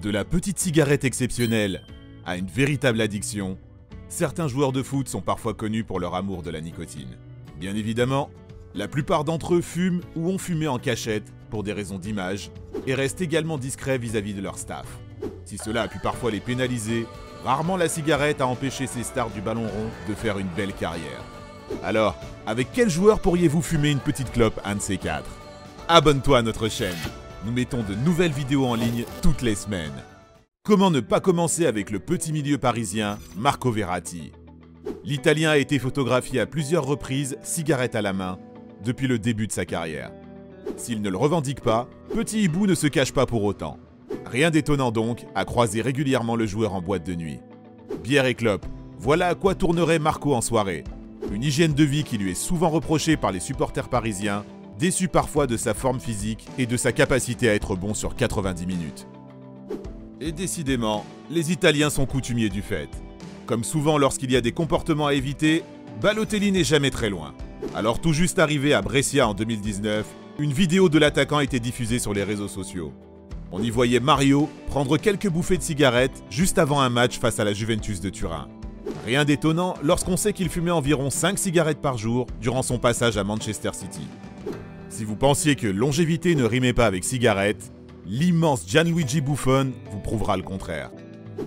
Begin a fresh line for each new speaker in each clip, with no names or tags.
De la petite cigarette exceptionnelle à une véritable addiction, certains joueurs de foot sont parfois connus pour leur amour de la nicotine. Bien évidemment, la plupart d'entre eux fument ou ont fumé en cachette pour des raisons d'image et restent également discrets vis-à-vis de leur staff. Si cela a pu parfois les pénaliser, rarement la cigarette a empêché ces stars du ballon rond de faire une belle carrière. Alors, avec quel joueur pourriez-vous fumer une petite clope, un de ces quatre? Abonne-toi à notre chaîne. Nous mettons de nouvelles vidéos en ligne toutes les semaines. Comment ne pas commencer avec le petit milieu parisien, Marco Verratti? L'Italien a été photographié à plusieurs reprises, cigarette à la main, depuis le début de sa carrière. S'il ne le revendique pas, Petit Hibou ne se cache pas pour autant. Rien d'étonnant donc à croiser régulièrement le joueur en boîte de nuit. Bière et clope, voilà à quoi tournerait Marco en soirée. Une hygiène de vie qui lui est souvent reprochée par les supporters parisiens, déçus parfois de sa forme physique et de sa capacité à être bon sur 90 minutes. Et décidément, les Italiens sont coutumiers du fait. Comme souvent lorsqu'il y a des comportements à éviter, Balotelli n'est jamais très loin. Alors tout juste arrivé à Brescia en 2019, une vidéo de l'attaquant était diffusée sur les réseaux sociaux. On y voyait Mario prendre quelques bouffées de cigarette juste avant un match face à la Juventus de Turin. Rien d'étonnant lorsqu'on sait qu'il fumait environ 5 cigarettes par jour durant son passage à Manchester City. Si vous pensiez que longévité ne rimait pas avec cigarette, l'immense Gianluigi Buffon vous prouvera le contraire.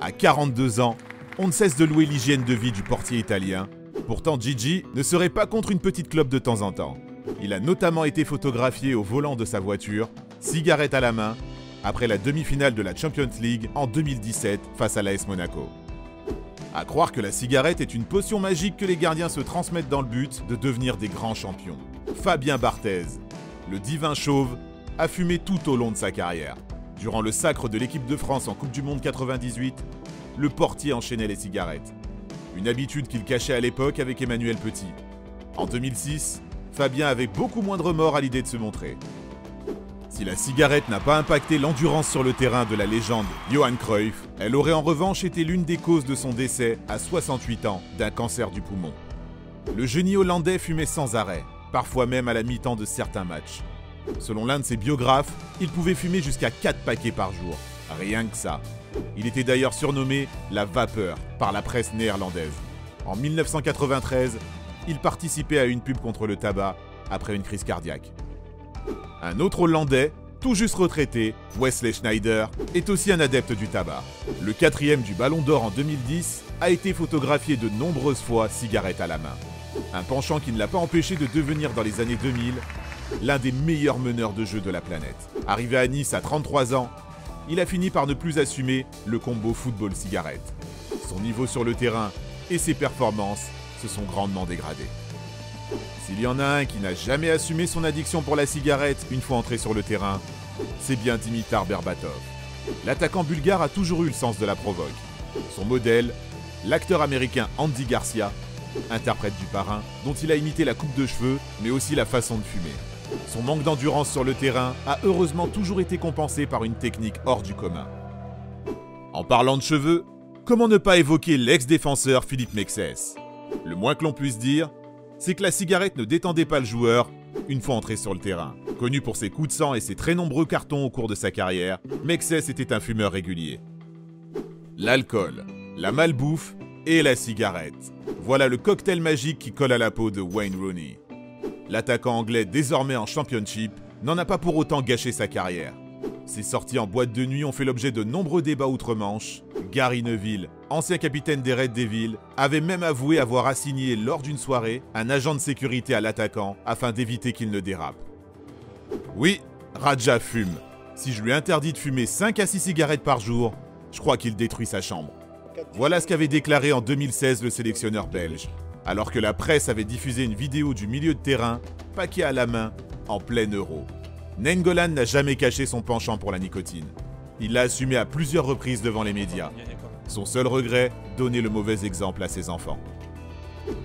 À 42 ans, on ne cesse de louer l'hygiène de vie du portier italien. Pourtant, Gigi ne serait pas contre une petite clope de temps en temps. Il a notamment été photographié au volant de sa voiture, cigarette à la main, après la demi-finale de la Champions League en 2017 face à l'AS Monaco. À croire que la cigarette est une potion magique que les gardiens se transmettent dans le but de devenir des grands champions. Fabien Barthez, le divin chauve, a fumé tout au long de sa carrière. Durant le sacre de l'équipe de France en Coupe du Monde 98, le portier enchaînait les cigarettes. Une habitude qu'il cachait à l'époque avec Emmanuel Petit. En 2006, Fabien avait beaucoup moins de remords à l'idée de se montrer. Si la cigarette n'a pas impacté l'endurance sur le terrain de la légende Johan Cruyff, elle aurait en revanche été l'une des causes de son décès à 68 ans d'un cancer du poumon. Le génie hollandais fumait sans arrêt, parfois même à la mi-temps de certains matchs. Selon l'un de ses biographes, il pouvait fumer jusqu'à 4 paquets par jour. Rien que ça. Il était d'ailleurs surnommé la vapeur par la presse néerlandaise. En 1993, il participait à une pub contre le tabac après une crise cardiaque. Un autre Hollandais, tout juste retraité, Wesley Sneijder, est aussi un adepte du tabac. Le 4e du Ballon d'Or en 2010 a été photographié de nombreuses fois cigarette à la main. Un penchant qui ne l'a pas empêché de devenir dans les années 2000 l'un des meilleurs meneurs de jeu de la planète. Arrivé à Nice à 33 ans, il a fini par ne plus assumer le combo football-cigarette. Son niveau sur le terrain et ses performances se sont grandement dégradées. S'il y en a un qui n'a jamais assumé son addiction pour la cigarette une fois entré sur le terrain, c'est bien Dimitar Berbatov. L'attaquant bulgare a toujours eu le sens de la provoque. Son modèle, l'acteur américain Andy Garcia, interprète du Parrain, dont il a imité la coupe de cheveux, mais aussi la façon de fumer. Son manque d'endurance sur le terrain a heureusement toujours été compensé par une technique hors du commun. En parlant de cheveux, comment ne pas évoquer l'ex-défenseur Philippe Mexès? Le moins que l'on puisse dire, c'est que la cigarette ne détendait pas le joueur une fois entré sur le terrain. Connu pour ses coups de sang et ses très nombreux cartons au cours de sa carrière, Mexès était un fumeur régulier. L'alcool, la malbouffe et la cigarette. Voilà le cocktail magique qui colle à la peau de Wayne Rooney. L'attaquant anglais désormais en Championship n'en a pas pour autant gâché sa carrière. Ses sorties en boîte de nuit ont fait l'objet de nombreux débats outre-Manche. Gary Neville, ancien capitaine des Red Devils, avait même avoué avoir assigné lors d'une soirée un agent de sécurité à l'attaquant afin d'éviter qu'il ne dérape. Oui, Radja fume. Si je lui interdis de fumer 5 à 6 cigarettes par jour, je crois qu'il détruit sa chambre. Voilà ce qu'avait déclaré en 2016 le sélectionneur belge, alors que la presse avait diffusé une vidéo du milieu de terrain, paquet à la main, en plein Euro. Nainggolan n'a jamais caché son penchant pour la nicotine. Il l'a assumé à plusieurs reprises devant les médias. Son seul regret, donner le mauvais exemple à ses enfants.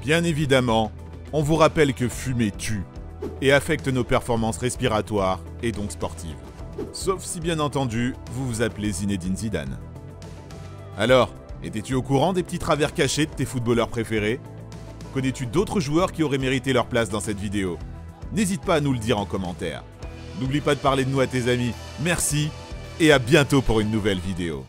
Bien évidemment, on vous rappelle que fumer tue et affecte nos performances respiratoires et donc sportives. Sauf si bien entendu, vous vous appelez Zinedine Zidane. Alors, étais-tu au courant des petits travers cachés de tes footballeurs préférés? Connais-tu d'autres joueurs qui auraient mérité leur place dans cette vidéo? N'hésite pas à nous le dire en commentaire. N'oublie pas de parler de nous à tes amis. Merci et à bientôt pour une nouvelle vidéo.